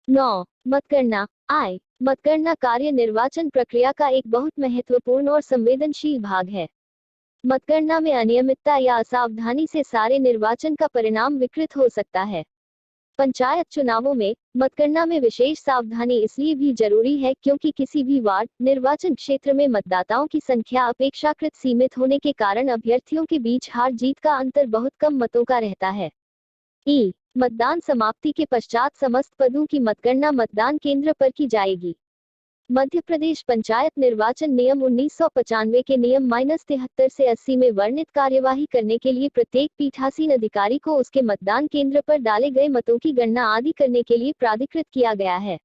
9. मतगणना। आय। मतगणना कार्य निर्वाचन प्रक्रिया का एक बहुत महत्वपूर्ण और संवेदनशील भाग है। मतगणना में अनियमितता या असावधानी से सारे निर्वाचन का परिणाम विकृत हो सकता है। पंचायत चुनावों में मतगणना में विशेष सावधानी इसलिए भी जरूरी है क्योंकि किसी भी वार्ड निर्वाचन क्षेत्र में मतदाताओं की संख्या अपेक्षाकृत सीमित होने के कारण अभ्यर्थियों के बीच हार जीत का अंतर बहुत कम मतों का रहता है। ई। मतदान समाप्ति के पश्चात समस्त पदों की मतगणना मतदान केंद्र पर की जाएगी। मध्य प्रदेश पंचायत निर्वाचन नियम 1995 के नियम -73 से 80 में वर्णित कार्यवाही करने के लिए प्रत्येक पीठासीन अधिकारी को उसके मतदान केंद्र पर डाले गए मतों की गणना आदि करने के लिए प्राधिकृत किया गया है।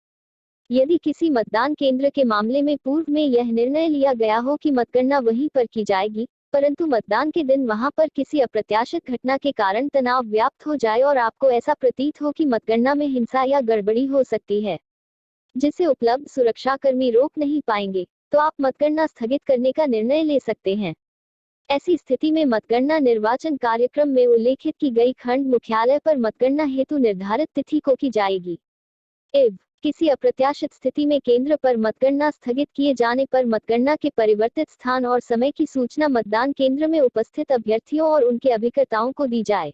यदि किसी मतदान केंद्र के मामले में पूर्व में यह निर्णय लिया गया हो कि मतगणना वहीं पर की जाएगी, परंतु मतदान के दिन वहां पर किसी अप्रत्याशित घटना के कारण तनाव व्याप्त हो जाए और आपको ऐसा प्रतीत हो कि मतगणना में हिंसा या गड़बड़ी हो सकती है, जिसे उपलब्ध सुरक्षाकर्मी रोक नहीं पाएंगे, तो आप मतगणना स्थगित करने का निर्णय ले सकते हैं। ऐसी स्थिति में मतगणना निर्वाचन कार्यक्रम में उल्लेखित की गई खंड मुख्यालय पर मतगणना हेतु निर्धारित तिथि को की जाएगी। एवं किसी अप्रत्याशित स्थिति में केंद्र पर मतगणना स्थगित किए जाने पर मतगणना के परिवर्तित स्थान और समय की सूचना मतदान केंद्र में उपस्थित अभ्यर्थियों और उनके अभिकर्ताओं को दी जाए।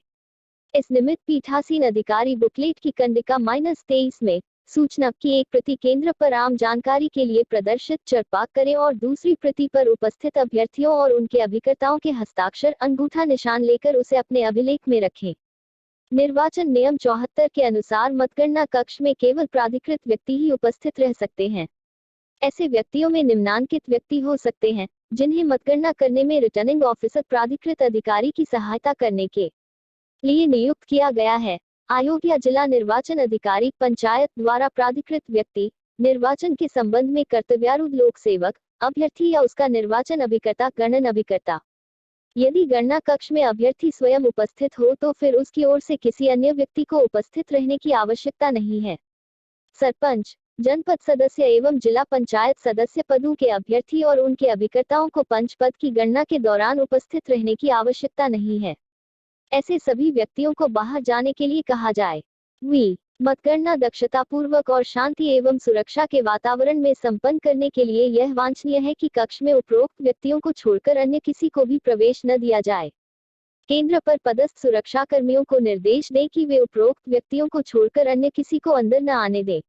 इस निमित्त पीठासीन अधिकारी बुकलेट की कंडिका -23 में सूचना की एक प्रति केंद्र पर आम जानकारी के लिए प्रदर्शित चरपाक करें और दूसरी प्रति पर उपस्थित अभ्यर्थियों और उनके अभिकर्ताओं के हस्ताक्षर अंगूठा निशान लेकर उसे अपने अभिलेख में रखें। निर्वाचन नियम 74 के अनुसार मतगणना कक्ष में केवल प्राधिकृत व्यक्ति ही उपस्थित रह सकते हैं। ऐसे व्यक्तियों में निम्नांकित व्यक्ति हो सकते हैं, जिन्हें मतगणना करने में रिटर्निंग ऑफिसर प्राधिकृत अधिकारी की सहायता करने के लिए नियुक्त किया गया है। आयोग या जिला निर्वाचन अधिकारी, पंचायत द्वारा प्राधिकृत व्यक्ति, निर्वाचन के संबंध में कर्तव्यारूढ़ लोक सेवक, अभ्यर्थी या उसका निर्वाचन अभिकर्ता, गणन अभिकर्ता। यदि गणना कक्ष में अभ्यर्थी स्वयं उपस्थित हो तो फिर उसकी ओर से किसी अन्य व्यक्ति को उपस्थित रहने की आवश्यकता नहीं है। सरपंच, जनपद सदस्य एवं जिला पंचायत सदस्य पदों के अभ्यर्थी और उनके अभिकर्ताओं को पंच पद की गणना के दौरान उपस्थित रहने की आवश्यकता नहीं है। ऐसे सभी व्यक्तियों को बाहर जाने के लिए कहा जाए। मतगणना दक्षतापूर्वक और शांति एवं सुरक्षा के वातावरण में संपन्न करने के लिए यह वांछनीय है कि कक्ष में उपरोक्त व्यक्तियों को छोड़कर अन्य किसी को भी प्रवेश न दिया जाए। केंद्र पर पदस्थ सुरक्षाकर्मियों को निर्देश दें कि वे उपरोक्त व्यक्तियों को छोड़कर अन्य किसी को अंदर न आने दें।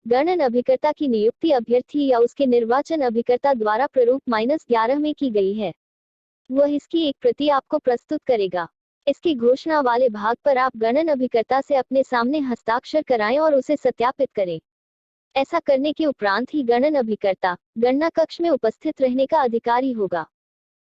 गणन अभिकर्ता की नियुक्ति अभ्यर्थी या उसके निर्वाचन अभिकर्ता द्वारा प्रारूप -11 में की गई है। वह इसकी एक प्रति आपको प्रस्तुत करेगा। इसके घोषणा वाले भाग पर आप गणन अभिकर्ता से अपने सामने हस्ताक्षर कराएं और उसे सत्यापित करें। ऐसा करने के उपरांत ही गणन अभिकर्ता गणना कक्ष में उपस्थित रहने का अधिकारी होगा।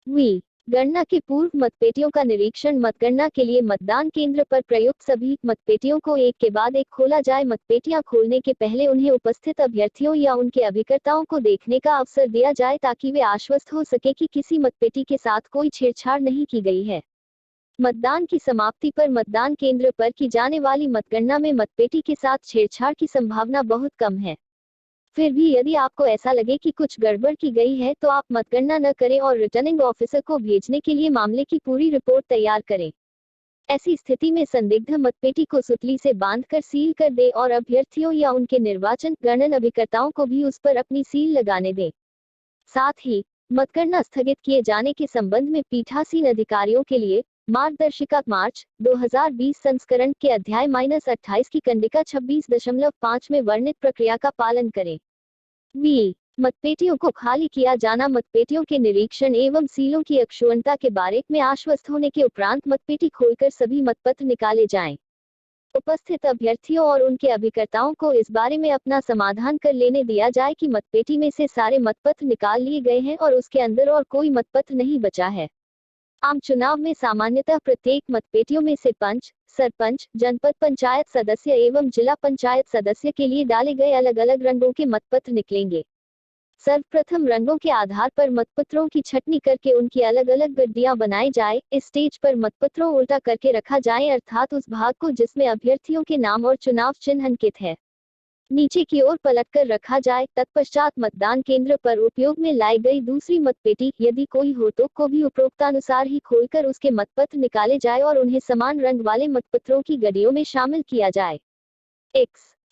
गणना के पूर्व मतपेटियों का निरीक्षण। मतगणना के लिए मतदान केंद्र पर प्रयुक्त सभी मतपेटियों को एक के बाद एक खोला जाए। मतपेटियां खोलने के पहले उन्हें उपस्थित अभ्यर्थियों या उनके अभिकर्ताओं को देखने का अवसर दिया जाए ताकि वे आश्वस्त हो सके कि किसी मतपेटी के साथ कोई छेड़छाड़ नहीं की गई है। मतदान की समाप्ति पर मतदान केंद्र पर की जाने वाली मतगणना में मतपेटी के साथ छेड़छाड़ की संभावना बहुत कम है। फिर भी यदि आपको ऐसा लगे कि कुछ गड़बड़ की गई है तो आप मतगणना न करें और रिटर्निंग ऑफिसर को भेजने के लिए मामले की पूरी रिपोर्ट तैयार करें। ऐसी स्थिति में संदिग्ध मतपेटी को सुतली से बांधकर सील कर दें और अभ्यर्थियों या उनके निर्वाचन गणन अभिकर्ताओं को भी उस पर अपनी सील लगाने दें। साथ ही मतगणना स्थगित किए जाने के संबंध में पीठासीन अधिकारियों के लिए मार्गदर्शिका मार्च 2020 संस्करण के अध्याय -28 की कंडिका 26.5 में वर्णित प्रक्रिया का पालन करें। मतपेटियों को खाली किया जाना। मतपेटियों के निरीक्षण एवं सीलों की अक्षुण्णता के बारे में आश्वस्त होने के उपरांत मतपेटी खोलकर सभी मतपत्र निकाले जाएं। उपस्थित अभ्यर्थियों और उनके अभिकर्ताओं को इस बारे में अपना समाधान कर लेने दिया जाए कि मतपेटी में से सारे मतपत्र निकाल लिए गए हैं और उसके अंदर और कोई मतपत्र नहीं बचा है। आम चुनाव में सामान्यतः प्रत्येक मतपेटियों में से पंच, सरपंच, जनपद पंचायत सदस्य एवं जिला पंचायत सदस्य के लिए डाले गए अलग अलग रंगों के मतपत्र निकलेंगे। सर्वप्रथम रंगों के आधार पर मतपत्रों की छटनी करके उनकी अलग अलग गड्डियां बनाई जाए। इस स्टेज पर मतपत्रों उल्टा करके रखा जाए, अर्थात उस भाग को जिसमें अभ्यर्थियों के नाम और चुनाव चिन्ह अंकित है नीचे की ओर पलटकर रखा जाए। तत्पश्चात मतदान केंद्र पर उपयोग में लाई गई दूसरी मतपेटी, यदि कोई हो तो, को भी उपरोक्तानुसार ही खोलकर उसके मतपत्र निकाले जाए और उन्हें समान रंग वाले मतपत्रों की गड्डियों में शामिल किया जाए।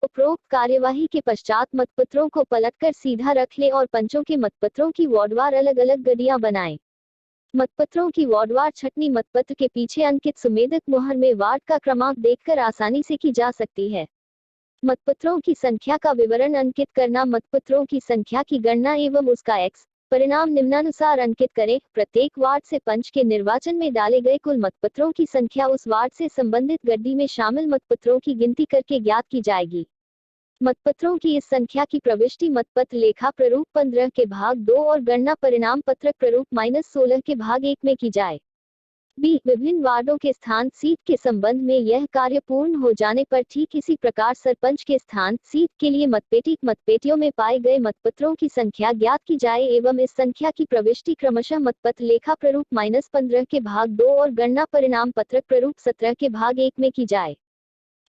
उपरोक्त कार्यवाही के पश्चात मतपत्रों को पलटकर सीधा रख लें और पंचों के मतपत्रों की वार्डवार अलग अलग गड्डियां बनाएं। मतपत्रों की वार्डवार छटनी मतपत्र के पीछे अंकित सुमेधक मुहर में वार्ड का क्रमांक देखकर आसानी से की जा सकती है। मतपत्रों की संख्या का विवरण अंकित करना। मतपत्रों की संख्या की गणना एवं उसका एक्स परिणाम निम्नानुसार अंकित करें। प्रत्येक वार्ड से पंच के निर्वाचन में डाले गए कुल मतपत्रों की संख्या उस वार्ड से संबंधित गड्डी में शामिल मतपत्रों की गिनती करके ज्ञात की जाएगी। मतपत्रों की इस संख्या की प्रविष्टि मतपत्र लेखा प्रारूप 15 के भाग 2 और गणना परिणाम पत्रक प्रारूप -16 के भाग 1 में की जाए। बी विभिन्न वार्डों के स्थान सीट के संबंध में यह कार्य पूर्ण हो जाने पर ठीक इसी प्रकार सरपंच के स्थान सीट के लिए मतपेटियों में पाए गए मतपत्रों की संख्या ज्ञात की जाए एवं इस संख्या की प्रविष्टि क्रमशः मतपत्र लेखा प्रारूप -15 के भाग 2 और गणना परिणाम पत्रक प्रारूप 17 के भाग 1 में की जाए।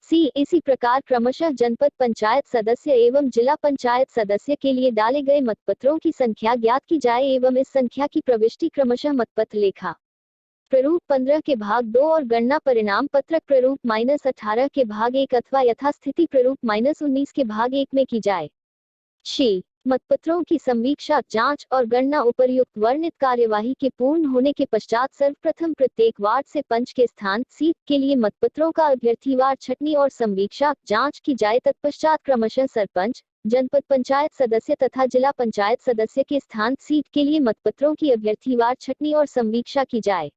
सी इसी प्रकार क्रमशः जनपद पंचायत सदस्य एवं जिला पंचायत सदस्य के लिए डाले गए मतपत्रों की संख्या ज्ञात की जाए एवं इस संख्या की प्रविष्टि क्रमशः मतपत्र लेखा प्रारूप 15 के भाग 2 और गणना परिणाम पत्रक प्रारूप -18 के भाग 1 अथवा यथास्थिति प्रारूप -19 के भाग 1 में की जाए। शी मतपत्रों की समीक्षा जांच और गणना उपर्युक्त वर्णित कार्यवाही के पूर्ण होने के पश्चात सर्वप्रथम प्रत्येक वार्ड से पंच के स्थान सीट के लिए मतपत्रों का अभ्यर्थीवार छटनी और समीक्षा जांच की जाए। तत्पश्चात क्रमशः सरपंच जनपद पंचायत सदस्य तथा जिला पंचायत सदस्य के स्थान सीट के लिए मतपत्रों की अभ्यर्थीवार छटनी और समीक्षा की जाए।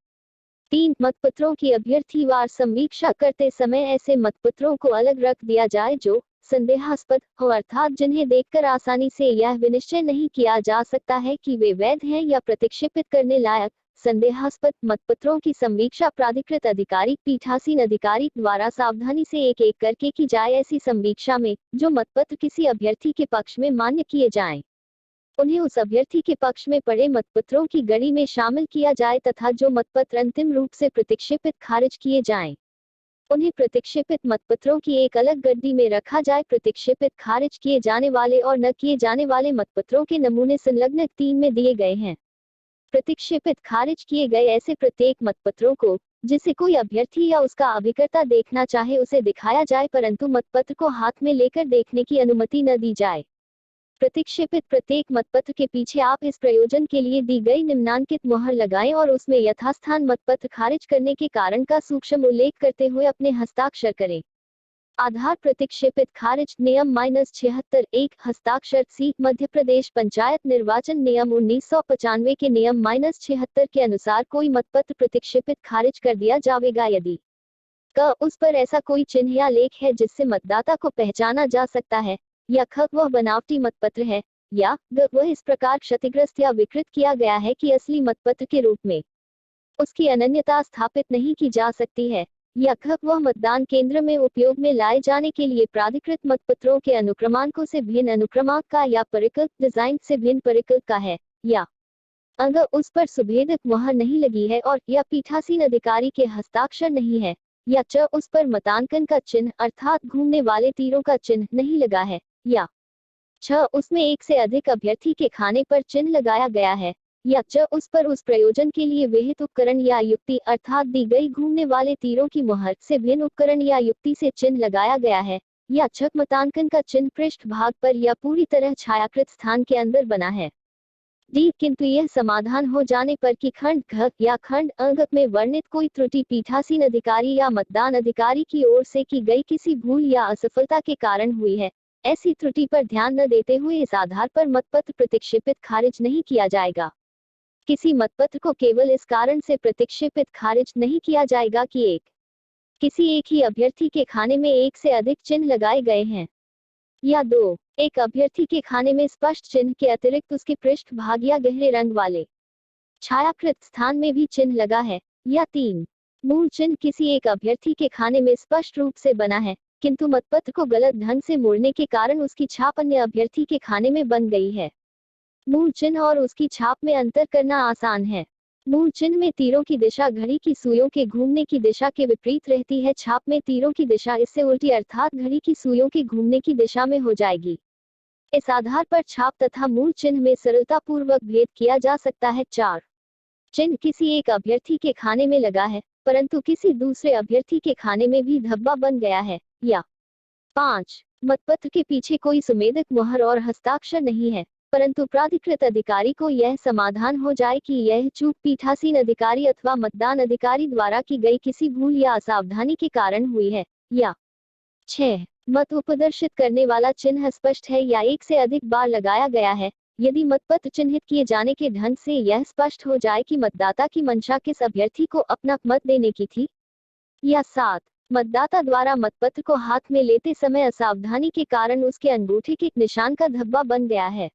3 मतपत्रों की अभ्यर्थीवार समीक्षा करते समय ऐसे मतपत्रों को अलग रख दिया जाए जो संदेहास्पद हो, अर्थात जिन्हें देखकर आसानी से यह विनिश्चय नहीं किया जा सकता है कि वे वैध हैं या प्रतिक्षेपित करने लायक। संदेहास्पद मतपत्रों की समीक्षा प्राधिकृत अधिकारी पीठासीन अधिकारी द्वारा सावधानी से एक एक करके की जाए। ऐसी समीक्षा में जो मतपत्र किसी अभ्यर्थी के पक्ष में मान्य किए जाएं, उन्हें उस अभ्यर्थी के पक्ष में पड़े मतपत्रों की गणना में शामिल किया जाए तथा जो मतपत्र अंतिम रूप से प्रतिक्षेपित खारिज किए जाएं, उन्हें प्रतिक्षेपित मतपत्रों की एक अलग गड्डी में रखा जाए। प्रतिक्षेपित खारिज किए जाने वाले और न किए जाने वाले मतपत्रों के नमूने संलग्न 3 में दिए गए हैं। प्रतिक्षेपित खारिज किए गए ऐसे प्रत्येक मतपत्रों को जिसे कोई अभ्यर्थी या उसका अभिकर्ता देखना चाहे उसे दिखाया जाए, परंतु मतपत्र को हाथ में लेकर देखने की अनुमति न दी जाए। प्रतिक्षेपित प्रत्येक मतपत्र के पीछे आप इस प्रयोजन के लिए दी गई निम्नांकित मुहर लगाएं और उसमें यथास्थान मतपत्र खारिज करने के कारण का सूक्ष्म उल्लेख करते हुए अपने हस्ताक्षर करें। आधार प्रतिक्षेपित खारिज नियम -76 हस्ताक्षर सी मध्य प्रदेश पंचायत निर्वाचन नियम 1995 के नियम -76 के अनुसार कोई मतपत्र प्रतिक्षेपित खारिज कर दिया जाएगा यदि क उस पर ऐसा कोई चिन्ह या लेख है जिससे मतदाता को पहचाना जा सकता है, या ख वह बनावटी मतपत्र है, या ग वह इस प्रकार क्षतिग्रस्त या विकृत किया गया है कि असली मतपत्र के रूप में उसकी अनन्यता स्थापित नहीं की जा सकती है, या ख वह मतदान केंद्र में उपयोग में लाए जाने के लिए प्राधिकृत मतपत्रों के अनुक्रमांकों से भिन्न अनुक्रमांक का या परिकल्प डिजाइन से भिन्न परिकल्प का है, या अंग उस पर सुभेदक मुहर नहीं लगी है और या पीठासीन अधिकारी के हस्ताक्षर नहीं है, या च उस पर मतांकन का चिन्ह अर्थात घूमने वाले तीरों का चिन्ह नहीं लगा है, या छ उसमें एक से अधिक अभ्यर्थी के खाने पर चिन्ह लगाया गया है, या च उस पर उस प्रयोजन के लिए विहित उपकरण या युक्ति अर्थात दी गई घूमने वाले तीरों की मुहर से भिन्न उपकरण या युक्ति से चिन्ह लगाया गया है, या छ मतांकन का चिन्ह पृष्ठ भाग पर या पूरी तरह छायाकृत स्थान के अंदर बना है। डी किंतु यह समाधान हो जाने पर कि खंड घ या खंड अंग में वर्णित कोई त्रुटि पीठासीन अधिकारी या मतदान अधिकारी की ओर से की गई किसी भूल या असफलता के कारण हुई है, ऐसी त्रुटि पर ध्यान न देते हुए इस आधार पर मतपत्र प्रतिक्षेपित खारिज नहीं किया जाएगा। किसी मतपत्र को केवल इस कारण से प्रतिक्षेपित खारिज नहीं किया जाएगा कि किसी एक ही अभ्यर्थी के खाने में एक से अधिक चिन्ह लगाए गए हैं, या 2 एक अभ्यर्थी के खाने में स्पष्ट चिन्ह के अतिरिक्त उसके पृष्ठ भाग या गहरे रंग वाले छायाकृत स्थान में भी चिन्ह लगा है, या 3 मूल चिन्ह किसी एक अभ्यर्थी के खाने में स्पष्ट रूप से बना है किंतु मतपत्र को गलत ढंग से मोड़ने के कारण उसकी छाप अन्य अभ्यर्थी के खाने में बन गई है। मूल चिन्ह और उसकी छाप में अंतर करना आसान है। मूल चिन्ह में तीरों की दिशा घड़ी की सुइयों के घूमने की दिशा के विपरीत रहती है, छाप में तीरों की दिशा इससे उल्टी अर्थात घड़ी की सुइयों के घूमने की दिशा में हो जाएगी। इस आधार पर छाप तथा मूल चिन्ह में सरलतापूर्वक भेद किया जा सकता है। 4 चिन्ह किसी एक अभ्यर्थी के खाने में लगा है परंतु किसी दूसरे अभ्यर्थी के खाने में भी धब्बा बन गया है, या 5. मतपत्र के पीछे कोई संवेदक मुहर और हस्ताक्षर नहीं है, परंतु प्राधिकृत अधिकारी को यह समाधान हो जाए कि यह चूक पीठासीन अधिकारी अथवा मतदान अधिकारी द्वारा की गई किसी भूल या असावधानी के कारण हुई है, या 6. मत उपदर्शित करने वाला चिन्ह स्पष्ट है या एक से अधिक बार लगाया गया है, यदि मतपत्र चिन्हित किए जाने के ढंग से यह स्पष्ट हो जाए कि मतदाता की मंशा किस अभ्यर्थी को अपना मत देने की थी, या 7. मतदाता द्वारा मतपत्र को हाथ में लेते समय असावधानी के कारण उसके अंगूठे के निशान का धब्बा बन गया है।